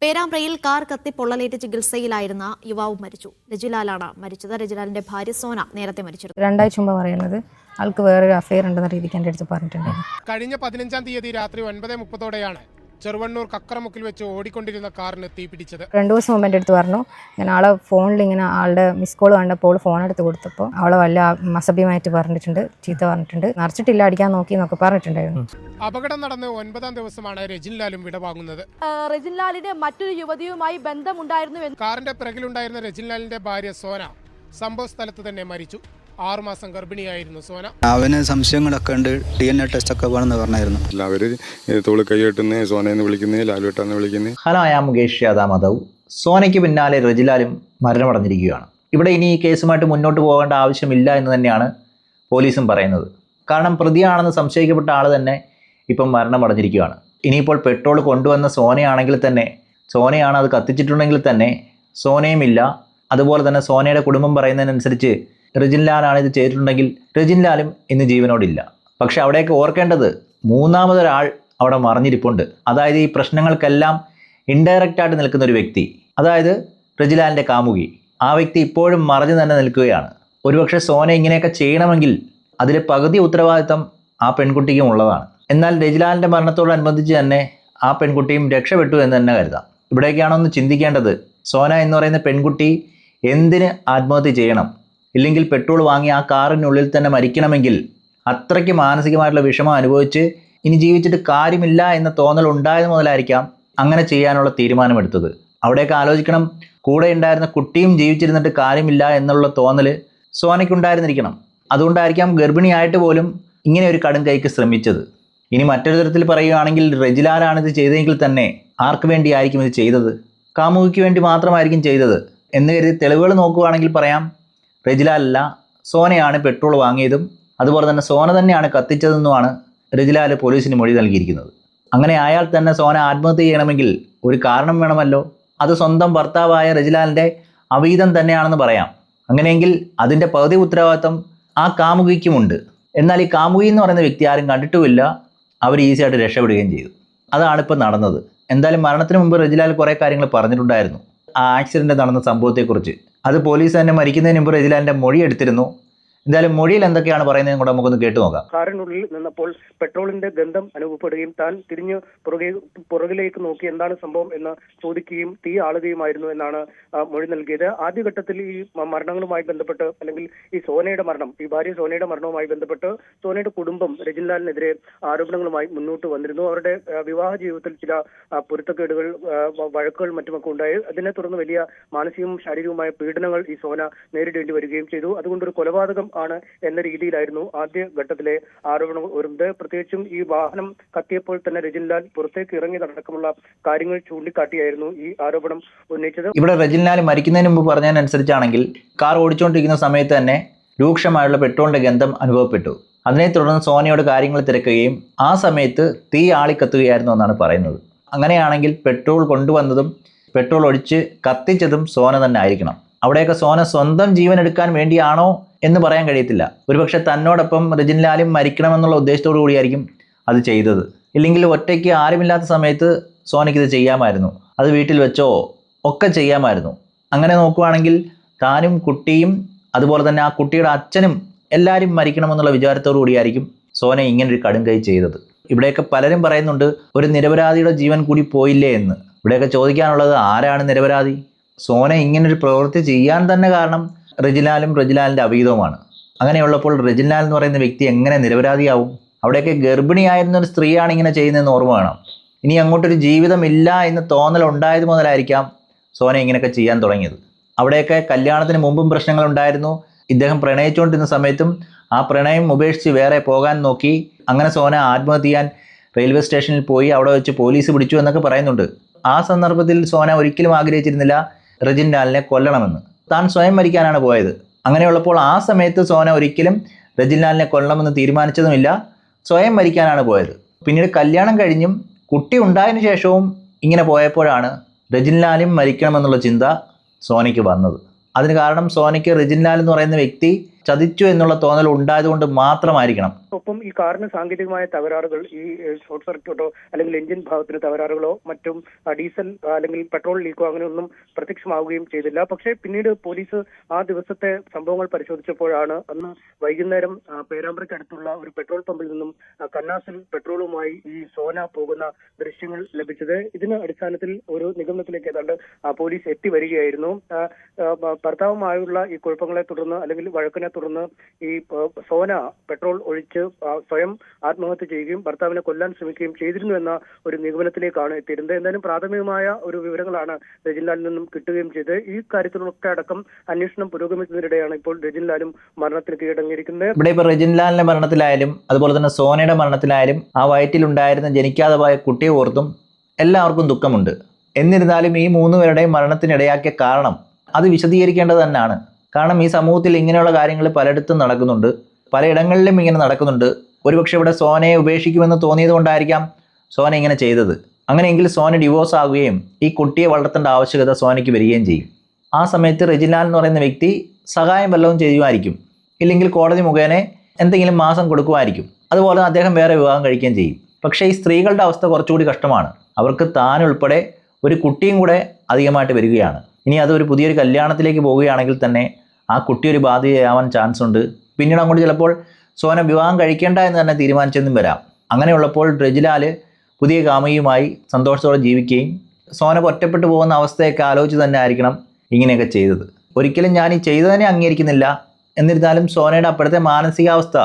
പേരാമ്പ്രയിൽ car കത്തി പൊള്ളലേറ്റ് ചികിത്സയിലായിരുന്ന യുവാവ് മരിച്ചു. രജിലാലാണ് മരിച്ചത്. രജിലാലിന്റെ ഭാര്യ സോന നേരത്തെ മരിച്ചിരുന്നു. 2 ആഴ്ച മുമ്പ് പറയുന്നത് ആൾക്ക് വേറൊരു അഫെയർ ഉണ്ടെന്ന രീതിക്ക് എൻ്റെ അടുത്ത് പറഞ്ഞിട്ടുണ്ടായിരുന്നു. കഴിഞ്ഞ 15-ാം തീയതി രാത്രി 9:30 ചെറുവണ്ണൂർ കക്കറമുക്കിൽ വെച്ച് ഓടിക്കൊണ്ടിരുന്ന കാറിന് തീപിടിച്ചത്. 2 ദിവസം മുമ്പ് എൻ്റെ അടുത്ത് പറഞ്ഞു, ഞാൻ ആളെ ഫോണിൽ ഇങ്ങനെ ആളുടെ മിസ് കോൾ കണ്ടപ്പോൾ ഫോൺ എടുത്ത് കൊടുത്തപ്പോൾ അവളെ വല്ല അസഭ്യമായിട്ട് പറഞ്ഞിട്ടുണ്ട്, ചീത്ത പറഞ്ഞിട്ടുണ്ട്, നിറച്ചിട്ടില്ല, അടിക്കാൻ നോക്കി എന്നൊക്കെ പറഞ്ഞിട്ടുണ്ടായിരുന്നു. അപകടം നടന്ന് 9-ാം ദിവസമാണ് രജിൻലാലും വിടവാങ്ങുന്നത്. രജിൻലാലിന് മറ്റൊരു യുവതിയുമായി ബന്ധമുണ്ടായിരുന്നു. കാറിന്റെ പിറകിലുണ്ടായിരുന്ന രജിൻലാലിന്റെ ഭാര്യ സോന സംഭവ സ്ഥലത്ത് തന്നെ മരിച്ചു. 6 മാസം ഗർഭിണിയായിരുന്നു സോന. അവന് സംശയങ്ങളൊക്കെ ഉണ്ട്, DNA ടെസ്റ്റ് ഒക്കെ വേണമെന്ന് പറഞ്ഞായിരുന്നു. അവര് തോള് കൈയ്യെട്ടുന്നേ, സോനയെന്ന് വിളിക്കുന്നേ, ലാലുവേട്ടാന്ന് വിളിക്കുന്നേ. ഹലോ, ഞാൻ മുകേഷ് യാദവ്. സോനയ്ക്ക് പിന്നാലെ രജിലാലും മരണമടഞ്ഞിരിക്കുകയാണ്. ഇവിടെ ഇനി ഈ കേസുമായിട്ട് മുന്നോട്ട് പോകേണ്ട ആവശ്യമില്ല എന്ന് തന്നെയാണ് പോലീസും പറയുന്നത്. കാരണം പ്രതിയാണെന്ന് സംശയിക്കപ്പെട്ട ആൾ തന്നെ ഇപ്പം മരണമടഞ്ഞിരിക്കുകയാണ്. ഇനിയിപ്പോൾ പെട്രോൾ കൊണ്ടുവന്ന സോനയാണെങ്കിൽ തന്നെ, സോനയാണ് അത് കത്തിച്ചിട്ടുണ്ടെങ്കിൽ തന്നെ സോനയുമില്ല. അതുപോലെ തന്നെ സോനയുടെ കുടുംബം പറയുന്നതിനനുസരിച്ച് രജിൻലാലാണ് ഇത് ചെയ്തിട്ടുണ്ടെങ്കിൽ രജിൻലാലും ഇന്ന് ജീവനോടില്ല. പക്ഷെ അവിടെയൊക്കെ ഓർക്കേണ്ടത് മൂന്നാമതൊരാൾ അവിടെ മറിഞ്ഞിരിപ്പുണ്ട്. അതായത് ഈ പ്രശ്നങ്ങൾക്കെല്ലാം ഇൻഡയറക്റ്റായിട്ട് നിൽക്കുന്ന ഒരു വ്യക്തി, അതായത് രജിലാലിൻ്റെ കാമുകി. ആ വ്യക്തി ഇപ്പോഴും മറിഞ്ഞു തന്നെ നിൽക്കുകയാണ്. ഒരുപക്ഷെ സോന ഇങ്ങനെയൊക്കെ ചെയ്യണമെങ്കിൽ അതിൽ പകുതി ഉത്തരവാദിത്തം ആ പെൺകുട്ടിക്കും ഉള്ളതാണ്. എന്നാൽ രജിലാലിൻ്റെ മരണത്തോടനുബന്ധിച്ച് തന്നെ ആ പെൺകുട്ടിയും രക്ഷപ്പെട്ടു എന്ന് തന്നെ കരുതാം. ഇവിടേക്കാണോ ഒന്ന് ചിന്തിക്കേണ്ടത്, സോന എന്ന് പറയുന്ന പെൺകുട്ടി എന്തിന് ആത്മഹത്യ ചെയ്യണം? ഇല്ലെങ്കിൽ പെട്രോൾ വാങ്ങി ആ കാറിനുള്ളിൽ തന്നെ മരിക്കണമെങ്കിൽ അത്രയ്ക്ക് മാനസികമായിട്ടുള്ള വിഷമം അനുഭവിച്ച് ഇനി ജീവിച്ചിട്ട് കാര്യമില്ല എന്ന തോന്നൽ ഉണ്ടായത് മുതലായിരിക്കാം അങ്ങനെ ചെയ്യാനുള്ള തീരുമാനമെടുത്തത്. അവിടെയൊക്കെ ആലോചിക്കണം, കൂടെ ഉണ്ടായിരുന്ന കുട്ടിയും ജീവിച്ചിരുന്നിട്ട് കാര്യമില്ല എന്നുള്ള തോന്നൽ സോനയ്ക്കുണ്ടായിരുന്നിരിക്കണം. അതുകൊണ്ടായിരിക്കാം ഗർഭിണിയായിട്ട് പോലും ഇങ്ങനെ ഒരു കടും കൈക്ക് ശ്രമിച്ചത്. ഇനി മറ്റൊരു തരത്തിൽ പറയുകയാണെങ്കിൽ രജിലാലാണിത് ചെയ്തതെങ്കിൽ തന്നെ ആർക്ക് വേണ്ടിയായിരിക്കും ഇത് ചെയ്തത്? കാമുകിക്ക് വേണ്ടി മാത്രമായിരിക്കും ചെയ്തത് എന്ന് കരുതി തെളിവുകൾ നോക്കുകയാണെങ്കിൽ പറയാം, രജിലാലല്ല, സോനയാണ് പെട്രോൾ വാങ്ങിയതും അതുപോലെ തന്നെ സോന തന്നെയാണ് കത്തിച്ചതെന്നുമാണ് രജിലാൽ പോലീസിന് മൊഴി നൽകിയിരിക്കുന്നത്. അങ്ങനെ ആയാൽ തന്നെ സോന ആത്മഹത്യ ചെയ്യണമെങ്കിൽ ഒരു കാരണം വേണമല്ലോ. അത് സ്വന്തം ഭർത്താവായ രജിലാലിൻ്റെ അവീതം തന്നെയാണെന്ന് പറയാം. അങ്ങനെയെങ്കിൽ അതിൻ്റെ പകുതി ഉത്തരവാദിത്വം ആ കാമുകിക്കുമുണ്ട്. എന്നാൽ ഈ കാമുകി എന്ന് പറയുന്ന വ്യക്തി ആരും കണ്ടിട്ടുമില്ല, അവർ ഈസിയായിട്ട് രക്ഷപ്പെടുകയും ചെയ്തു. അതാണ് ഇപ്പോൾ നടന്നത്. എന്തായാലും മരണത്തിന് മുമ്പ് രജിലാൽ കുറേ കാര്യങ്ങൾ പറഞ്ഞിട്ടുണ്ടായിരുന്നു ആ ആക്സിഡൻറ്റ് നടന്ന സംഭവത്തെക്കുറിച്ച്. അത് പോലീസ് തന്നെ മരിക്കുന്നതിന് മുമ്പ് രജിലാലിൻ്റെ മൊഴി എടുത്തിരുന്നു. എന്തായാലും മൊഴിയിൽ എന്തൊക്കെയാണ് പറയുന്നതെന്ന് കൂടെ നമുക്കൊന്ന് കേട്ടു നോക്കാം. കാറിനുള്ളിൽ നിന്നപ്പോൾ പെട്രോളിന്റെ ഗന്ധം അനുഭവപ്പെടുകയും താൻ തിരിഞ്ഞ് പുറകിലേക്ക് നോക്കി എന്താണ് സംഭവം എന്ന് ചോദിക്കുകയും തീ ആളുകയുമായിരുന്നു എന്നാണ് മൊഴി നൽകിയത്. ആദ്യഘട്ടത്തിൽ ഈ മരണങ്ങളുമായി ബന്ധപ്പെട്ട്, അല്ലെങ്കിൽ ഈ സോനയുടെ മരണം, ഈ ഭാര്യ സോനയുടെ മരണവുമായി ബന്ധപ്പെട്ട് സോനയുടെ കുടുംബം രജിൻലാലിനെതിരെ ആരോപണങ്ങളുമായി മുന്നോട്ട് വന്നിരുന്നു. അവരുടെ വിവാഹ ജീവിതത്തിൽ ചില പൊരുത്തക്കേടുകൾ, വഴക്കുകൾ മറ്റുമൊക്കെ ഉണ്ടായി. അതിനെ തുടർന്ന് വലിയ മാനസികവും ശാരീരികവുമായ പീഡനങ്ങൾ ഈ സോന നേരിടേണ്ടി വരികയും ചെയ്തു. അതുകൊണ്ടൊരു കൊലപാതകം ആണ് എന്ന രീതിയിലായിരുന്നു ആദ്യ ഘട്ടത്തിലെ ആരോപണം വരുന്നത്. പ്രത്യേകിച്ചും ഈ വാഹനം കത്തിയപ്പോൾ തന്നെ രജിൻലാൽ പുറത്തേക്ക് ഇറങ്ങിയതടക്കമുള്ള കാര്യങ്ങൾ ചൂണ്ടിക്കാട്ടിയായിരുന്നു ഈ ആരോപണം ഉന്നയിച്ചത്. ഇവിടെ രജിൻലാൽ മരിക്കുന്നതിന് മുമ്പ് പറഞ്ഞതിനനുസരിച്ചാണെങ്കിൽ കാർ ഓടിച്ചുകൊണ്ടിരിക്കുന്ന സമയത്ത് തന്നെ രൂക്ഷമായുള്ള പെട്രോളിന്റെ ഗന്ധം അനുഭവപ്പെട്ടു. അതിനെ തുടർന്ന് സോനയോട് കാര്യങ്ങൾ തിരക്കുകയും ആ സമയത്ത് തീ ആളിക്കത്തുകയായിരുന്നു എന്നാണ് പറയുന്നത്. അങ്ങനെയാണെങ്കിൽ പെട്രോൾ കൊണ്ടുവന്നതും പെട്രോൾ ഒഴിച്ച് കത്തിച്ചതും സോന തന്നെ ആയിരിക്കണം. അവിടെയൊക്കെ സോന സ്വന്തം ജീവൻ എടുക്കാൻ വേണ്ടിയാണോ എന്ന് പറയാൻ കഴിയത്തില്ല. ഒരുപക്ഷെ തന്നോടൊപ്പം രജിൻലാലും മരിക്കണമെന്നുള്ള ഉദ്ദേശത്തോടു കൂടിയായിരിക്കും അത് ചെയ്തത്. ഇല്ലെങ്കിൽ ഒറ്റയ്ക്ക് ആരുമില്ലാത്ത സമയത്ത് സോനയ്ക്ക് ഇത് ചെയ്യാമായിരുന്നു. അത് വീട്ടിൽ വെച്ചോ ഒക്കെ ചെയ്യാമായിരുന്നു. അങ്ങനെ നോക്കുകയാണെങ്കിൽ താനും കുട്ടിയും അതുപോലെ തന്നെ ആ കുട്ടിയുടെ അച്ഛനും എല്ലാവരും മരിക്കണമെന്നുള്ള വിചാരത്തോടു കൂടിയായിരിക്കും സോന ഇങ്ങനൊരു കടും കൈ ചെയ്തത്. ഇവിടെയൊക്കെ പലരും പറയുന്നുണ്ട്, ഒരു നിരപരാധിയുടെ ജീവൻ കൂടി പോയില്ലേ എന്ന്. ഇവിടെയൊക്കെ ചോദിക്കാനുള്ളത്, ആരാണ് നിരപരാധി? സോന ഇങ്ങനൊരു പ്രവൃത്തി ചെയ്യാൻ തന്നെ കാരണം രജിലാലും രജിലാലിൻ്റെ അവീതവുമാണ്. അങ്ങനെയുള്ളപ്പോൾ രജിലാൽ എന്ന് പറയുന്ന വ്യക്തി എങ്ങനെ നിരപരാധിയാവും? അവിടെയൊക്കെ ഗർഭിണിയായിരുന്ന ഒരു സ്ത്രീയാണ് ഇങ്ങനെ ചെയ്യുന്നതെന്ന് ഓർമ്മ വേണം. ഇനി അങ്ങോട്ടൊരു ജീവിതമില്ല എന്ന് തോന്നൽ ഉണ്ടായത് മുതലായിരിക്കാം സോന ഇങ്ങനെയൊക്കെ ചെയ്യാൻ തുടങ്ങിയത്. അവിടെയൊക്കെ കല്യാണത്തിന് മുമ്പും പ്രശ്നങ്ങളുണ്ടായിരുന്നു. ഇദ്ദേഹം പ്രണയിച്ചുകൊണ്ടിരുന്ന സമയത്തും ആ പ്രണയം ഉപേക്ഷിച്ച് വേറെ പോകാൻ നോക്കി. അങ്ങനെ സോന ആത്മഹത്യ ചെയ്യാൻ റെയിൽവേ സ്റ്റേഷനിൽ പോയി. അവിടെ വെച്ച് പോലീസ് പിടിച്ചു എന്നൊക്കെ പറയുന്നുണ്ട്. ആ സന്ദർഭത്തിൽ സോന ഒരിക്കലും ആഗ്രഹിച്ചിരുന്നില്ല രജിൻലാലിനെ കൊല്ലണമെന്ന്. താൻ സ്വയം മരിക്കാനാണ് പോയത്. അങ്ങനെയുള്ളപ്പോൾ ആ സമയത്ത് സോന ഒരിക്കലും രജിൻലാലിനെ കൊല്ലണമെന്ന് തീരുമാനിച്ചതുമില്ല, സ്വയം മരിക്കാനാണ് പോയത്. പിന്നീട് കല്യാണം കഴിഞ്ഞും കുട്ടി ഉണ്ടായതിനു ശേഷവും ഇങ്ങനെ പോയപ്പോഴാണ് രജിൻലാലും മരിക്കണമെന്നുള്ള ചിന്ത സോനയ്ക്ക് വന്നത്. അതിന് കാരണം സോനയ്ക്ക് രജിൻലാൽ എന്ന് പറയുന്ന വ്യക്തി ചതിച്ചു എന്നുള്ള തോന്നൽ ഉണ്ടായതുകൊണ്ട് മാത്രമായിരിക്കണം. ഒപ്പം ഈ കാറിന് സാങ്കേതികമായ തകരാറുകൾ, ഈ ഷോർട്ട് സർക്യൂട്ടോ അല്ലെങ്കിൽ എഞ്ചിൻ ഭാഗത്തിന് തകരാറുകളോ മറ്റും ഡീസൽ അല്ലെങ്കിൽ പെട്രോൾ ലീക്കോ അങ്ങനെയൊന്നും പ്രത്യക്ഷമാവുകയും ചെയ്തില്ല. പക്ഷേ പിന്നീട് പോലീസ് ആ ദിവസത്തെ സംഭവങ്ങൾ പരിശോധിച്ചപ്പോഴാണ് അന്ന് വൈകുന്നേരം പേരാമ്പ്രയ്ക്ക് അടുത്തുള്ള ഒരു പെട്രോൾ പമ്പിൽ നിന്നും കന്നാസിൽ പെട്രോളുമായി ഈ സോന പോകുന്ന ദൃശ്യങ്ങൾ ലഭിച്ചത്. ഇതിന് അടിസ്ഥാനത്തിൽ ഒരു നിഗമനത്തിലേക്ക് ഏതാണ്ട് പോലീസ് എത്തി വരികയായിരുന്നു. ഭർത്താവുമായുള്ള ഈ കുഴപ്പങ്ങളെ തുടർന്ന് അല്ലെങ്കിൽ വഴക്കിനെ തുടർന്ന് ഈ സോന പെട്രോൾ ഒഴിച്ച് സ്വയം ആത്മഹത്യ ചെയ്യുകയും ഭർത്താവിനെ കൊല്ലാൻ ശ്രമിക്കുകയും ചെയ്തിരുന്നു എന്ന ഒരു നിഗമനത്തിലേക്കാണ് എത്തിയിരുന്നത്. എന്തായാലും പ്രാഥമികമായ ഒരു വിവരങ്ങളാണ് രജിൻലാലിൽ നിന്നും കിട്ടുകയും ചെയ്തത്. ഈ കാര്യത്തിലൊക്കെ അടക്കം അന്വേഷണം പുരോഗമിക്കുന്നതിനിടെയാണ് ഇപ്പോൾ രജിൻലാലും മരണത്തിന് കീഴടങ്ങിയിരിക്കുന്നത്. ഇവിടെ ഇപ്പോൾ രജിൻലാലിന്റെ മരണത്തിലായാലും അതുപോലെ തന്നെ സോനയുടെ മരണത്തിലായാലും ആ വയറ്റിലുണ്ടായിരുന്ന ജനിക്കാതെ പോയ കുട്ടിയെ ഓർത്തും എല്ലാവർക്കും ദുഃഖമുണ്ട്. എന്നിരുന്നാലും ഈ 3 പേരുടെയും മരണത്തിനിടയാക്കിയ കാരണം അത് വിശദീകരിക്കേണ്ടത് തന്നെയാണ്. കാരണം ഈ സമൂഹത്തിൽ ഇങ്ങനെയുള്ള കാര്യങ്ങൾ പലയിടത്തും നടക്കുന്നുണ്ട്, പലയിടങ്ങളിലും ഇങ്ങനെ നടക്കുന്നുണ്ട്. ഒരുപക്ഷെ ഇവിടെ സോനയെ ഉപേക്ഷിക്കുമെന്ന് തോന്നിയത് കൊണ്ടായിരിക്കാം സോന ഇങ്ങനെ ചെയ്തത്. അങ്ങനെയെങ്കിൽ സോന ഡിവോഴ്സ് ആകുകയും ഈ കുട്ടിയെ വളർത്തേണ്ട ആവശ്യകത സോനയ്ക്ക് വരികയും ചെയ്യും. ആ സമയത്ത് രജിൻലാൽ എന്ന് പറയുന്ന വ്യക്തി സഹായം വല്ലതും ചെയ്യുമായിരിക്കും, ഇല്ലെങ്കിൽ കോടതി മുഖേന എന്തെങ്കിലും മാസം കൊടുക്കുമായിരിക്കും. അതുപോലെ അദ്ദേഹം വേറെ വിവാഹം കഴിക്കുകയും ചെയ്യും. പക്ഷേ ഈ സ്ത്രീകളുടെ അവസ്ഥ കുറച്ചുകൂടി കഷ്ടമാണ്. അവർക്ക് താനുൾപ്പെടെ ഒരു കുട്ടിയും കൂടെ അധികമായിട്ട് വരികയാണ്. ഇനി അതൊരു പുതിയൊരു കല്യാണത്തിലേക്ക് പോവുകയാണെങ്കിൽ തന്നെ ആ കുട്ടി ഒരു ബാധ്യതയാവാൻ ചാൻസ് ഉണ്ട്. പിന്നീട് അങ്ങോട്ട് ചിലപ്പോൾ സോന വിവാഹം കഴിക്കേണ്ട എന്ന് തന്നെ തീരുമാനിച്ചെന്നും വരാം. അങ്ങനെയുള്ളപ്പോൾ രജിലാൽ പുതിയ കാമുകിയുമായി സന്തോഷത്തോടെ ജീവിക്കുകയും സോന ഒറ്റപ്പെട്ടു പോകുന്ന അവസ്ഥയൊക്കെ ആലോചിച്ച് തന്നെ ആയിരിക്കണം ഇങ്ങനെയൊക്കെ ചെയ്തത്. ഒരിക്കലും ഞാൻ ഈ ചെയ്തതിനെ അംഗീകരിക്കുന്നില്ല. എന്നിരുന്നാലും സോനയുടെ അപ്പോഴത്തെ മാനസികാവസ്ഥ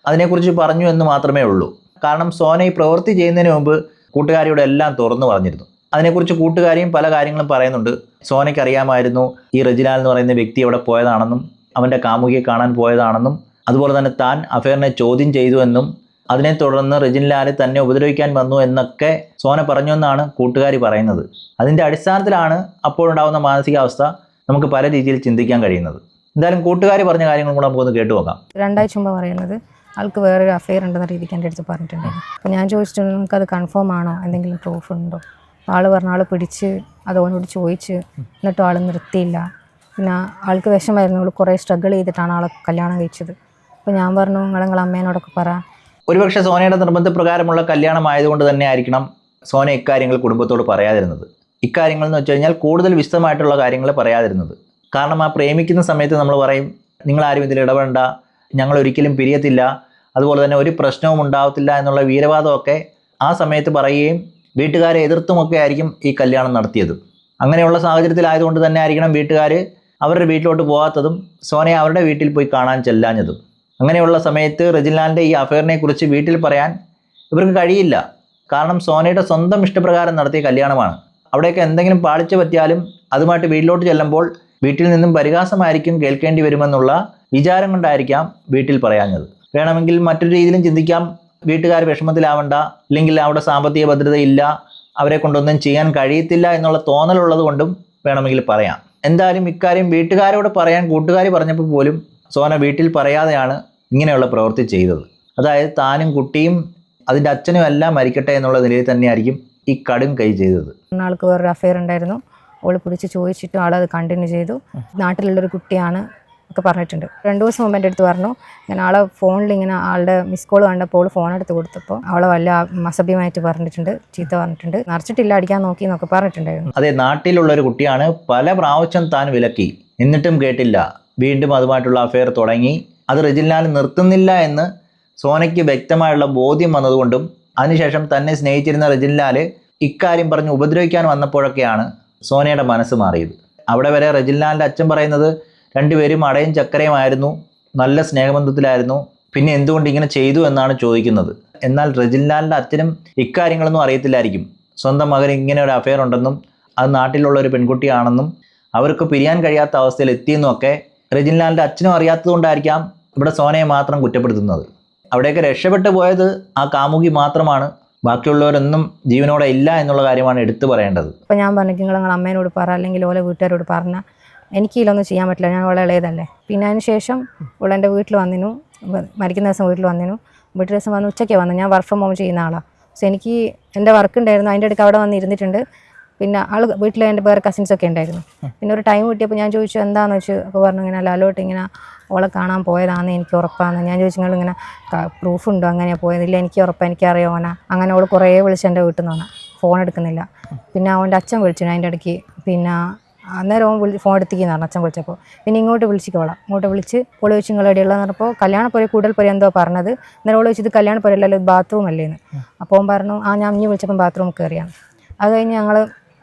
അതിനെക്കുറിച്ച് പറഞ്ഞു എന്ന് മാത്രമേ ഉള്ളൂ. കാരണം സോന ഈ പ്രവൃത്തി ചെയ്യുന്നതിന് മുമ്പ് കൂട്ടുകാരിയോട് എല്ലാം തുറന്നു പറഞ്ഞിരുന്നു. അതിനെക്കുറിച്ച് കൂട്ടുകാരിയും പല കാര്യങ്ങളും പറയുന്നുണ്ട്. സോനയ്ക്ക് അറിയാമായിരുന്നു ഈ റജിലാൽ എന്ന് പറയുന്ന വ്യക്തി അവിടെ പോയതാണെന്നും അവൻ്റെ കാമുകിയെ കാണാൻ പോയതാണെന്നും അതുപോലെ തന്നെ താൻ അഫയറിനെ ചോദ്യം ചെയ്തു എന്നും അതിനെ തുടർന്ന് റജിൻലാൽ തന്നെ ഉപദ്രവിക്കാൻ വന്നു എന്നൊക്കെ സോന പറഞ്ഞു എന്നാണ് കൂട്ടുകാരി പറയുന്നത്. അതിൻ്റെ അടിസ്ഥാനത്തിലാണ് അപ്പോഴുണ്ടാകുന്ന മാനസികാവസ്ഥ നമുക്ക് പല രീതിയിൽ ചിന്തിക്കാൻ കഴിയുന്നത്. എന്തായാലും കൂട്ടുകാരി പറഞ്ഞ കാര്യങ്ങളും കൂടെ നമുക്കൊന്ന് കേട്ടു നോക്കാം. 2 ആഴ്ച മുമ്പ് പറയുന്നത് ആൾക്ക് വേറൊരു അഫെയർ ഉണ്ടെന്ന രീതിക്ക് എൻ്റെ അടുത്ത് പറഞ്ഞിട്ടുണ്ടായിരുന്നു. അപ്പോൾ ഞാൻ ചോദിച്ചിട്ടുണ്ട് നിങ്ങൾക്കത് കൺഫേം ആണോ, എന്തെങ്കിലും പ്രൂഫ് ഉണ്ടോ? ആൾ പറഞ്ഞു ആൾ പിടിച്ച് അതോനോട് ചോദിച്ച് എന്നിട്ടും ആൾ നിർത്തിയില്ല. പിന്നെ ആൾക്ക് വിഷമായിരുന്നു, ആൾ കുറേ സ്ട്രഗിൾ ചെയ്തിട്ടാണ് ആളെ കല്യാണം കഴിച്ചത്. അപ്പോൾ ഞാൻ പറഞ്ഞു നിങ്ങളെ അമ്മേനോടൊക്കെ പറ. ഒരുപക്ഷെ സോനയുടെ നിർബന്ധപ്രകാരമുള്ള കല്യാണം ആയതുകൊണ്ട് തന്നെ ആയിരിക്കണം സോന ഇക്കാര്യങ്ങൾ കുടുംബത്തോട് പറയാതിരുന്നത്. ഇക്കാര്യങ്ങൾ എന്ന് വെച്ച് കഴിഞ്ഞാൽ കൂടുതൽ വിശദമായിട്ടുള്ള കാര്യങ്ങൾ പറയാതിരുന്നത്. കാരണം ആ പ്രേമിക്കുന്ന സമയത്ത് നമ്മൾ പറയും നിങ്ങളാരും ഇതിൽ ഇടപെടേണ്ട, ഞങ്ങൾ ഒരിക്കലും പിരിയത്തില്ല, അതുപോലെ തന്നെ ഒരു പ്രശ്നവും ഉണ്ടാവത്തില്ല എന്നുള്ള വീരവാദമൊക്കെ ആ സമയത്ത് പറയുകയും വീട്ടുകാരെ എതിർത്തുമൊക്കെ ആയിരിക്കും ഈ കല്യാണം നടത്തിയത്. അങ്ങനെയുള്ള സാഹചര്യത്തിലായതുകൊണ്ട് തന്നെ ആയിരിക്കണം വീട്ടുകാർ അവരുടെ വീട്ടിലോട്ട് പോകാത്തതും സോനയെ അവരുടെ വീട്ടിൽ പോയി കാണാൻ ചെല്ലാഞ്ഞതും. അങ്ങനെയുള്ള സമയത്ത് റജിൻലാലിൻ്റെ ഈ അഫെയറിനെ കുറിച്ച് വീട്ടിൽ പറയാൻ ഇവർക്ക് കഴിയില്ല. കാരണം സോനയുടെ സ്വന്തം ഇഷ്ടപ്രകാരം നടത്തിയ കല്യാണമാണ്. അവിടെയൊക്കെ എന്തെങ്കിലും പാളിച്ച പറ്റിയാലും അതുമായിട്ട് വീട്ടിലോട്ട് ചെല്ലുമ്പോൾ വീട്ടിൽ നിന്നും പരിഹാസമായിരിക്കും കേൾക്കേണ്ടി വരുമെന്നുള്ള വിചാരം കൊണ്ടായിരിക്കാം വീട്ടിൽ പറയാഞ്ഞത്. വേണമെങ്കിൽ മറ്റൊരു രീതിയിലും ചിന്തിക്കാം, വീട്ടുകാർ വിഷമത്തിലാവണ്ട, ഇല്ലെങ്കിൽ അവിടെ സാമ്പത്തിക ഭദ്രതയില്ല, അവരെ കൊണ്ടൊന്നും ചെയ്യാൻ കഴിയത്തില്ല എന്നുള്ള തോന്നലുള്ളത് കൊണ്ടും വേണമെങ്കിൽ പറയാം. എന്തായാലും ഇക്കാര്യം വീട്ടുകാരോട് പറയാൻ കൂട്ടുകാർ പറഞ്ഞപ്പോൾ പോലും സോന വീട്ടിൽ പറയാതെയാണ് ഇങ്ങനെയുള്ള പ്രവൃത്തി ചെയ്തത്. അതായത് താനും കുട്ടിയും അതിൻ്റെ അച്ഛനും എല്ലാം മരിക്കട്ടെ എന്നുള്ള നിലയിൽ തന്നെയായിരിക്കും ഈ കടും കൈ ചെയ്തത്. ആൾക്ക് വേറൊരു അഫെയർ ഉണ്ടായിരുന്നു, ഓൾ പിടിച്ച് ചോദിച്ചിട്ട് ആളത് കണ്ടിന്യൂ ചെയ്തു. നാട്ടിലുള്ളൊരു കുട്ടിയാണ് ഒക്കെ പറഞ്ഞിട്ടുണ്ട്. 2 ദിവസം മുമ്പ് എൻ്റെ അടുത്ത് പറഞ്ഞു ഞാൻ ആളെ ഫോണിൽ ഇങ്ങനെ ആളുടെ മിസ് കോൾ കണ്ടപ്പോൾ ഫോൺ എടുത്ത് കൊടുത്തപ്പോൾ അവളെ വല്ല അസഭ്യമായിട്ട് പറഞ്ഞിട്ടുണ്ട്, ചീത്ത പറഞ്ഞിട്ടുണ്ട്, നിറച്ചിട്ടില്ല അടിക്കാൻ നോക്കി എന്നൊക്കെ പറഞ്ഞിട്ടുണ്ടായിരുന്നു. അതെ, നാട്ടിലുള്ളൊരു കുട്ടിയാണ്. പല പ്രാവശ്യം താൻ വിലക്കി, എന്നിട്ടും കേട്ടില്ല. വീണ്ടും അതുമായിട്ടുള്ള അഫെയർ തുടങ്ങി. അത് റജിൻലാൽ നിർത്തുന്നില്ല എന്ന് സോനയ്ക്ക് വ്യക്തമായുള്ള ബോധ്യം വന്നതുകൊണ്ടും അതിനുശേഷം തന്നെ സ്നേഹിച്ചിരുന്ന റജിൻലാൽ ഇക്കാര്യം പറഞ്ഞ് ഉപദ്രവിക്കാൻ വന്നപ്പോഴൊക്കെയാണ് സോനയുടെ മനസ്സ് മാറിയത്. അവിടെ വരെ റജിൻലാലിൻ്റെ അച്ഛൻ പറയുന്നത് രണ്ടുപേരും അടയും ചക്കരയുമായിരുന്നു, നല്ല സ്നേഹബന്ധത്തിലായിരുന്നു, പിന്നെ എന്തുകൊണ്ട് ഇങ്ങനെ ചെയ്തു എന്നാണ് ചോദിക്കുന്നത്. എന്നാൽ റജിൻലാലിൻ്റെ അച്ഛനും ഇക്കാര്യങ്ങളൊന്നും അറിയത്തില്ലായിരിക്കും. സ്വന്തം മകന് ഇങ്ങനെ ഒരു അഫെയർ ഉണ്ടെന്നും അത് നാട്ടിലുള്ള ഒരു പെൺകുട്ടിയാണെന്നും അവർക്ക് പിരിയാൻ കഴിയാത്ത അവസ്ഥയിൽ എത്തിയെന്നുമൊക്കെ റജിൻലാലിൻ്റെ അച്ഛനും അറിയാത്തതുകൊണ്ടായിരിക്കാം ഇവിടെ സോനയെ മാത്രം കുറ്റപ്പെടുത്തുന്നത്. അവിടെയൊക്കെ രക്ഷപ്പെട്ടു പോയത് ആ കാമുകി മാത്രമാണ്, ബാക്കിയുള്ളവരൊന്നും ജീവനോടെ ഇല്ല എന്നുള്ള കാര്യമാണ് എടുത്തു പറയേണ്ടത്. അപ്പോൾ ഞാൻ പറഞ്ഞു നിങ്ങൾ അമ്മേനോട് പറ, അല്ലെങ്കിൽ ഓലെ വീട്ടുകാരോട് പറഞ്ഞാൽ എനിക്ക് ഇതിലൊന്നും ചെയ്യാൻ പറ്റില്ല, ഞാൻ ഓളെ ഇളയതല്ലേ. പിന്നെ അതിന് ശേഷം ഓളെ എൻ്റെ വീട്ടിൽ വന്നിരുന്നു, മരിക്കുന്ന ദിവസം വീട്ടിൽ വന്നിരുന്നു. വീട്ടിൽ ദിവസം വന്ന് ഉച്ചയ്ക്ക് വന്നു. ഞാൻ വർക്ക് ഫ്രം ഹോം ചെയ്യുന്ന ആളാണ്. സോ എനിക്ക് എൻ്റെ വർക്ക് ഉണ്ടായിരുന്നു, അതിൻ്റെ അടുക്ക് അവിടെ വന്ന് ഇരുന്നിട്ടുണ്ട്. പിന്നെ ആൾ വീട്ടിൽ എൻ്റെ വേറെ കസിൻസൊക്കെ ഉണ്ടായിരുന്നു. പിന്നെ ഒരു ടൈം കിട്ടിയപ്പോൾ ഞാൻ ചോദിച്ചു എന്താണെന്ന് വെച്ചു. അപ്പോൾ പറഞ്ഞു ഇങ്ങനെ ലാലോട്ട് ഇങ്ങനെ ഓളെ കാണാൻ പോയതാണെന്ന് എനിക്ക് ഉറപ്പാണ്. ഞാൻ ചോദിച്ചു നിങ്ങൾ ഇങ്ങനെ പ്രൂഫ് ഉണ്ടോ അങ്ങനെയാണ് പോയതില്ല, എനിക്ക് ഉറപ്പാണ്, എനിക്കറിയാവോനാ. അങ്ങനെ അവൾ കുറേ വിളിച്ച് എൻ്റെ വീട്ടിൽ നിന്ന് ഫോൺ എടുക്കുന്നില്ല. പിന്നെ അവൻ്റെ അച്ഛൻ വിളിച്ചു അതിൻ്റെ ഇടയ്ക്ക്. പിന്നെ അന്നേരം അവൻ ഫോൺ എടുത്തിരിക്കുന്നു പറഞ്ഞു അച്ഛൻ വിളിച്ചപ്പോൾ. പിന്നെ ഇങ്ങോട്ട് വിളിച്ചിക്കോളാം, ഇങ്ങോട്ട് വിളിച്ച് ഓൾ ചോദിച്ചു നിങ്ങൾ എവിടെയുള്ളതെന്ന് പറഞ്ഞപ്പോൾ കല്യാണപ്പുര കൂടുതൽ എന്തോ പറഞ്ഞത്. അന്നേരം ഓൾ ചോദിച്ചത് കല്യാണപ്പുരയല്ലല്ലോ ഇത് ബാത്റൂം അല്ലേന്ന്. അപ്പോൾ അവൻ പറഞ്ഞു ഞാൻ ഇനി വിളിച്ചപ്പം ബാത്റൂം കയറിയാണ്. അത് കഴിഞ്ഞ് ഞങ്ങൾ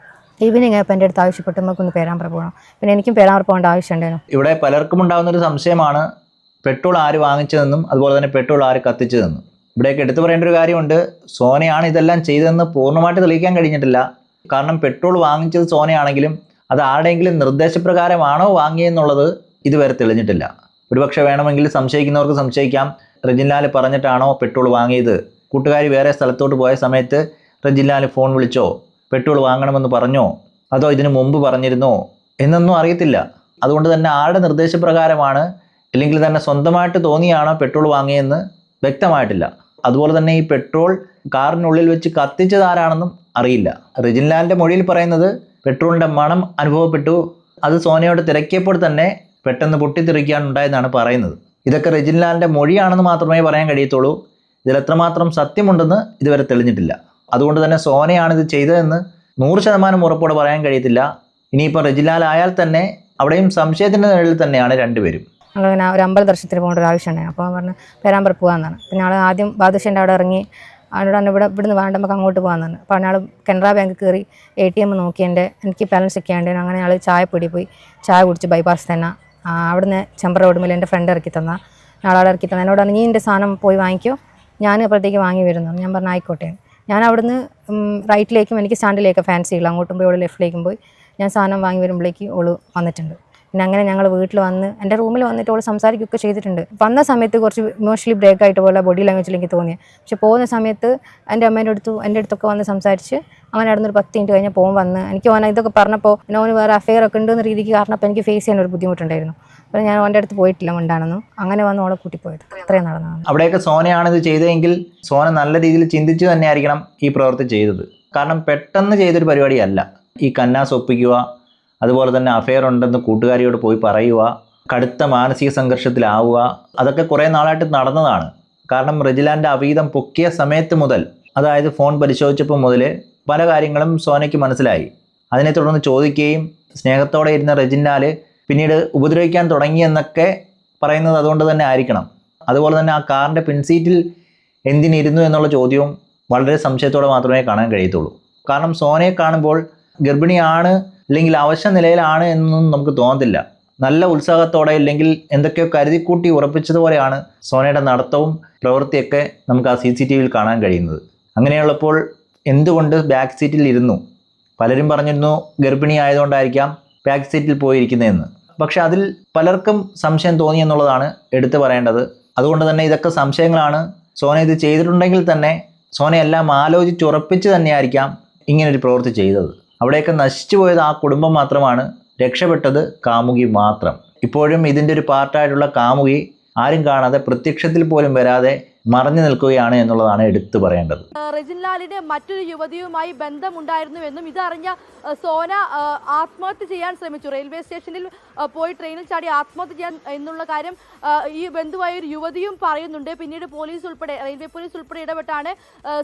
ഈവനിങ് ആയപ്പോൾ എൻ്റെ അടുത്ത് ആവശ്യപ്പെട്ട് നമുക്കൊന്ന് പേരാമ്പ്ര പോകണം. പിന്നെ എനിക്കും പേരാമ്പ്ര പോകേണ്ട ആവശ്യമുണ്ടായിരുന്നു. ഇവിടെ പലർക്കും ഉണ്ടാകുന്നൊരു സംശയമാണ് പെട്രോൾ ആര് വാങ്ങിച്ചതെന്നും അതുപോലെ തന്നെ പെട്രോൾ ആര് കത്തിച്ചതെന്നും. ഇവിടെയൊക്കെ എടുത്തു പറയേണ്ട ഒരു കാര്യമുണ്ട്, സോനയാണ് ഇതെല്ലാം ചെയ്തതെന്ന് പൂർണ്ണമായിട്ട് തെളിയിക്കാൻ കഴിഞ്ഞിട്ടില്ല. കാരണം പെട്രോൾ വാങ്ങിച്ചത് സോനയാണെങ്കിലും അത് ആരുടെയെങ്കിലും നിർദ്ദേശപ്രകാരമാണോ വാങ്ങിയെന്നുള്ളത് ഇതുവരെ തെളിഞ്ഞിട്ടില്ല. ഒരുപക്ഷെ വേണമെങ്കിൽ സംശയിക്കുന്നവർക്ക് സംശയിക്കാം, റെജിൻലാൽ പറഞ്ഞിട്ടാണോ പെട്രോൾ വാങ്ങിയത്, കൂട്ടുകാരി വേറെ സ്ഥലത്തോട്ട് പോയ സമയത്ത് റെജിൻലാൽ ഫോൺ വിളിച്ചോ, പെട്രോൾ വാങ്ങണമെന്ന് പറഞ്ഞോ, അതോ ഇതിനു മുമ്പ് പറഞ്ഞിരുന്നോ എന്നൊന്നും അറിയത്തില്ല. അതുകൊണ്ട് തന്നെ ആരുടെ നിർദ്ദേശപ്രകാരമാണ് അല്ലെങ്കിൽ തന്നെ സ്വന്തമായിട്ട് തോന്നിയാണോ പെട്രോൾ വാങ്ങിയെന്ന് വ്യക്തമായിട്ടില്ല. അതുപോലെ തന്നെ ഈ പെട്രോൾ കാറിനുള്ളിൽ വെച്ച് കത്തിച്ചത് ആരാണെന്നും അറിയില്ല. റെജിൻലാലിൻ്റെ മൊഴിയിൽ പറയുന്നത് പെട്രോളിൻ്റെ മണം അനുഭവപ്പെട്ടു, അത് സോനയോട് തിരക്കിയപ്പോൾ തന്നെ പെട്ടെന്ന് പൊട്ടിത്തെറിക്കാനുണ്ടായെന്നാണ് പറയുന്നത്. ഇതൊക്കെ റെജിൻലാലിൻ്റെ മൊഴിയാണെന്ന് മാത്രമേ പറയാൻ കഴിയത്തുള്ളൂ. ഇതിലെത്രമാത്രം സത്യമുണ്ടെന്ന് ഇതുവരെ തെളിഞ്ഞിട്ടില്ല. അതുകൊണ്ട് തന്നെ സോനയാണിത് ചെയ്തതെന്ന് 100% ഉറപ്പോടെ പറയാൻ കഴിയത്തില്ല. ഇനിയിപ്പോൾ റെജിൻലാൽ ആയാൽ തന്നെ അവിടെയും സംശയത്തിൻ്റെ നിഴലിൽ തന്നെയാണ് രണ്ടുപേരും. ഞങ്ങളിങ്ങനെ ഒരു അമ്പല ദർശനത്തിന് പോകേണ്ട ഒരു ആവശ്യം ഉണ്ടായിരുന്നു. അപ്പോൾ പറഞ്ഞ് പേരാമ്പ്ര പോകാമെന്നാണ്. പിന്നെ ആൾ ആദ്യം ബാദുഷേൻ്റെ അവിടെ ഇറങ്ങി അവനോട് ഇവിടുന്ന് വേണ്ട നമുക്ക് അങ്ങോട്ട് പോകാമെന്നാണ്. അപ്പോൾ ആൾ കനറ ബാങ്ക് കയറി ATM നോക്കി എനിക്ക് ബാലൻസ് ഒക്കെ ഉണ്ട്. അങ്ങനെ ആൾ ചായപ്പൊടി പോയി ചായ കുടിച്ച് ബൈപ്പാസ് തന്നെ അവിടുന്ന് ചെമ്പ്ര റോഡ് മേലെ എൻ്റെ ഫ്രണ്ട് ഇറക്കി തന്ന ആളെ ഇറക്കി തന്ന എന്നോട് നീ എൻ്റെ സാധനം പോയി വാങ്ങിക്കോ, ഞാൻ അപ്പോഴത്തേക്ക് വാങ്ങി വരുന്നു. ഞാൻ പറഞ്ഞു ആയിക്കോട്ടെ. ഞാൻ അവിടുന്ന് റൈറ്റിലേക്കും എനിക്ക് സ്റ്റാൻഡിലേക്ക് ഫാൻസി ഇല്ല, അങ്ങോട്ടും പോയി ഓള് ലെഫ്റ്റിലേക്കും പോയി ഞാൻ സാധനം വാങ്ങി വരുമ്പോഴേക്ക് ഓള് വന്നിട്ടുണ്ട്. പിന്നെ അങ്ങനെ ഞങ്ങൾ വീട്ടിൽ വന്ന് എൻ്റെ റൂമിൽ വന്നിട്ട് ഓൾ സംസാരിക്കുകയൊക്കെ ചെയ്തിട്ടുണ്ട്. വന്ന സമയത്ത് കുറച്ച് ഇമോഷണലി ബ്രേക്ക് ആയിട്ട് പോലെ ബോഡി ലാംഗ്വേജിൽ എനിക്ക് തോന്നിയത്. പക്ഷെ പോകുന്ന സമയത്ത് എൻ്റെ അമ്മേൻ്റെ അടുത്തൊക്കെ വന്ന് സംസാരിച്ച് അങ്ങനെ നടന്നൊരു 10 മിനിറ്റ് കഴിഞ്ഞാൽ വന്ന് എനിക്ക് ഓന ഇതൊക്കെ പറഞ്ഞപ്പോൾ പിന്നെ ഓന് വേറെ അഫെയർ ഒക്കെ ഉണ്ടെന്ന രീതിക്ക് കാരണപ്പോൾ എനിക്ക് ഫേസ് ചെയ്യാൻ ഒരു ബുദ്ധിമുട്ടുണ്ടായിരുന്നു. അപ്പോൾ ഞാൻ ഓൻ്റെ അടുത്ത് പോയിട്ടില്ല ഉണ്ടാണെന്നും അങ്ങനെ വന്ന് ഓളെ കൂട്ടിപ്പോയത്. അത്രയും നടന്നതാണ്. അവിടെയൊക്കെ സോനയാണിത് ചെയ്തതെങ്കിൽ സോന നല്ല രീതിയിൽ ചിന്തിച്ച് തന്നെയായിരിക്കണം ഈ പ്രവൃത്തി ചെയ്തത്. കാരണം പെട്ടെന്ന് ചെയ്തൊരു പരിപാടിയല്ല. ഈ കന്നാസ് ഒപ്പിക്കുക, അതുപോലെ തന്നെ അഫെയർ ഉണ്ടെന്ന് കൂട്ടുകാരിയോട് പോയി പറയുക, കടുത്ത മാനസിക സംഘർഷത്തിലാവുക, അതൊക്കെ കുറേ നാളായിട്ട് നടന്നതാണ്. കാരണം റെജിലാൻ്റെ അവീതം പൊക്കിയ സമയത്ത് മുതൽ, അതായത് ഫോൺ പരിശോധിച്ചപ്പോൾ മുതൽ പല കാര്യങ്ങളും സോനയ്ക്ക് മനസ്സിലായി. അതിനെ തുടർന്ന് ചോദിക്കുകയും സ്നേഹത്തോടെ ഇരുന്ന റെജിൻലാൽ പിന്നീട് ഉപദ്രവിക്കാൻ തുടങ്ങിയെന്നൊക്കെ പറയുന്നത് അതുകൊണ്ട് തന്നെ ആയിരിക്കണം. അതുപോലെ തന്നെ ആ കാറിൻ്റെ പിൻസീറ്റിൽ എന്തിനിരുന്നു എന്നുള്ള ചോദ്യവും വളരെ സംശയത്തോടെ മാത്രമേ കാണാൻ കഴിയത്തുള്ളൂ. കാരണം സോനയെ കാണുമ്പോൾ ഗർഭിണിയാണ് അല്ലെങ്കിൽ അവശ നിലയിലാണ് എന്നൊന്നും നമുക്ക് തോന്നത്തില്ല. നല്ല ഉത്സാഹത്തോടെ ഇല്ലെങ്കിൽ എന്തൊക്കെയോ കരുതിക്കൂട്ടി ഉറപ്പിച്ചതുപോലെയാണ് സോനയുടെ നടത്തവും പ്രവൃത്തിയൊക്കെ നമുക്ക് ആ CCTVയിൽ കാണാൻ കഴിയുന്നത്. അങ്ങനെയുള്ളപ്പോൾ എന്തുകൊണ്ട് ബാക്ക് സീറ്റിൽ ഇരുന്നു? പലരും പറഞ്ഞിരുന്നു ഗർഭിണി ആയതുകൊണ്ടായിരിക്കാം ബാക്ക് സീറ്റിൽ പോയിരിക്കുന്നതെന്ന്. പക്ഷെ അതിൽ പലർക്കും സംശയം തോന്നി എന്നുള്ളതാണ് എടുത്തു പറയേണ്ടത്. അതുകൊണ്ട് തന്നെ ഇതൊക്കെ സംശയങ്ങളാണ്. സോന ഇത് ചെയ്തിട്ടുണ്ടെങ്കിൽ തന്നെ സോന എല്ലാം ആലോചിച്ചുറപ്പിച്ച് തന്നെയായിരിക്കാം ഇങ്ങനൊരു പ്രവൃത്തി ചെയ്തത്. അവിടെയൊക്കെ നശിച്ചു പോയത് ആ കുടുംബം മാത്രമാണ്, രക്ഷപ്പെട്ടത് കാമുകി മാത്രം. ഇപ്പോഴും ഇതിൻ്റെ ഒരു പാർട്ടായിട്ടുള്ള കാമുകി ആരും കാണാതെ പ്രത്യക്ഷത്തിൽ പോലും വരാതെ മറഞ്ഞു നിൽക്കുകയാണ് എന്നുള്ളതാണ് എടുത്തു പറയേണ്ടത്. റെജിൻലാലിന് മറ്റൊരു യുവതിയുമായി ബന്ധമുണ്ടായിരുന്നുവെന്നും ഇതറിഞ്ഞ സോന ആത്മഹത്യ ചെയ്യാൻ ശ്രമിച്ചു. റെയിൽവേ സ്റ്റേഷനിൽ പോയി ട്രെയിനിൽ ചാടി ആത്മഹത്യ ചെയ്യാൻ എന്നുള്ള കാര്യം ഈ ബന്ധുവായ ഒരു യുവതിയും പറയുന്നുണ്ട്. പിന്നീട് റെയിൽവേ പോലീസ് ഉൾപ്പെടെ ഇടപെട്ടാണ്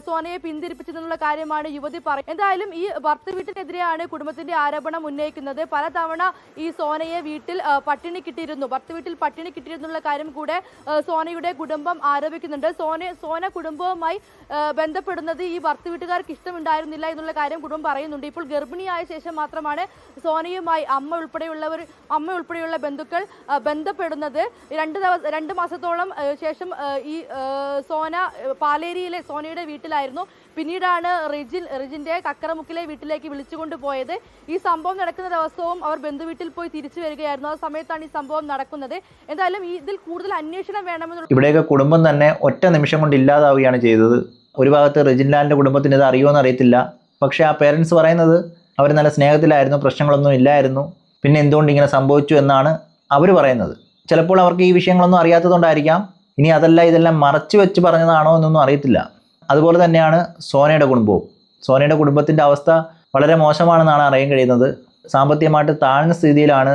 സോനയെ പിന്തിരിപ്പിച്ചതെന്നുള്ള കാര്യമാണ് യുവതി പറയുന്നത്. എന്തായാലും ഈ ഭർത്തൃ വീട്ടിനെതിരെയാണ് കുടുംബത്തിന്റെ ആരോപണം ഉന്നയിക്കുന്നത്. പലതവണ ഈ സോനയെ വീട്ടിൽ പട്ടിണി കിട്ടിയിരുന്നുള്ള കാര്യം കൂടെ സോനയുടെ കുടുംബം ആരോപിക്കുന്നുണ്ട്. സോന കുടുംബവുമായി ബന്ധപ്പെടുന്നത് ഈ ഭർത്തൃ വീട്ടുകാർക്ക് ഇഷ്ടമുണ്ടായിരുന്നില്ല എന്നുള്ള കാര്യം കുടുംബം പറയുന്നുണ്ട്. ഇപ്പോൾ ഗർഭിണിയായ ശേഷം മാത്രമാണ് സോനയുമായി അമ്മ ഉൾപ്പെടെയുള്ള ബന്ധുക്കൾ ബന്ധപ്പെടുന്നത്. 2 മാസത്തോളം ശേഷം ഈ സോന പാലേരിയിലെ സോനയുടെ വീട്ടിലായിരുന്നു. പിന്നീടാണ് റിജിന്റെ കക്കറമുക്കിലെ വീട്ടിലേക്ക് വിളിച്ചുകൊണ്ട് പോയത്. ഈ സംഭവം നടക്കുന്ന ദിവസവും അവർ ബന്ധുവീട്ടിൽ പോയി തിരിച്ചു വരികയായിരുന്നു. ആ സമയത്താണ് ഈ സംഭവം നടക്കുന്നത്. എന്തായാലും ഇതിൽ കൂടുതൽ അന്വേഷണം വേണമെന്നുള്ള ഇവിടെയൊക്കെ കുടുംബം തന്നെ ഒറ്റ നിമിഷം കൊണ്ട് ഇല്ലാതാവുകയാണ് ചെയ്തത്. ഒരു ഭാഗത്ത് റെജിൻലാലിൻ്റെ കുടുംബത്തിന് ഇത് അറിയുമെന്ന് അറിയത്തില്ല. പക്ഷേ ആ പേരൻസ് പറയുന്നത് അവർ നല്ല സ്നേഹത്തിലായിരുന്നു, പ്രശ്നങ്ങളൊന്നും ഇല്ലായിരുന്നു, പിന്നെ എന്തുകൊണ്ട് ഇങ്ങനെ സംഭവിച്ചു എന്നാണ് അവർ പറയുന്നത്. ചിലപ്പോൾ അവർക്ക് ഈ വിഷയങ്ങളൊന്നും അറിയാത്തതുകൊണ്ടായിരിക്കാം. ഇനി അതല്ല ഇതെല്ലാം മറച്ചു വെച്ച് പറഞ്ഞതാണോ എന്നൊന്നും അറിയത്തില്ല. അതുപോലെ തന്നെയാണ് സോനയുടെ കുടുംബവും. സോനയുടെ കുടുംബത്തിൻ്റെ അവസ്ഥ വളരെ മോശമാണെന്നാണ് അറിയാൻ കഴിയുന്നത്. സാമ്പത്തികമായിട്ട് താഴ്ന്ന സ്ഥിതിയിലാണ്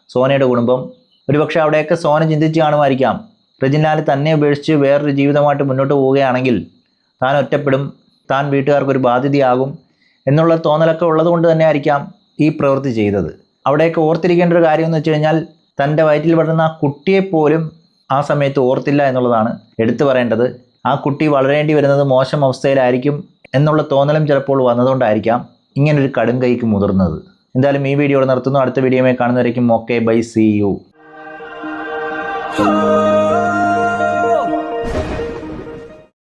സോനയുടെ കുടുംബം. ഒരുപക്ഷെ അവിടെയൊക്കെ സോന ചിന്തിച്ച് കാണുമായിരിക്കാം, റെജിൻലാൽ തന്നെ ഉപേക്ഷിച്ച് വേറൊരു ജീവിതമായിട്ട് മുന്നോട്ട് പോവുകയാണെങ്കിൽ താൻ ഒറ്റപ്പെടും, താൻ വീട്ടുകാർക്കൊരു ബാധ്യതയാകും എന്നുള്ള തോന്നലൊക്കെ ഉള്ളത് കൊണ്ട് തന്നെ ആയിരിക്കാം ഈ പ്രവൃത്തി ചെയ്തത്. അവിടെയൊക്കെ ഓർത്തിരിക്കേണ്ട ഒരു കാര്യം എന്ന് വെച്ച് കഴിഞ്ഞാൽ തൻ്റെ വയറ്റിൽ വളരുന്ന ആ കുട്ടിയെപ്പോലും ആ സമയത്ത് ഓർത്തില്ല എന്നുള്ളതാണ് എടുത്തു പറയേണ്ടത്. ആ കുട്ടി വളരേണ്ടി വരുന്നത് മോശം അവസ്ഥയിലായിരിക്കും എന്നുള്ള തോന്നലും ചിലപ്പോൾ വന്നതുകൊണ്ടായിരിക്കാം ഇങ്ങനൊരു കടും കൈക്ക് മുതിർന്നത്. എന്തായാലും ഈ വീഡിയോ നിർത്തുന്നു. അടുത്ത വീഡിയോയിൽ കാണുന്നവരേക്കും ഓക്കെ, ബൈ, സീ യു.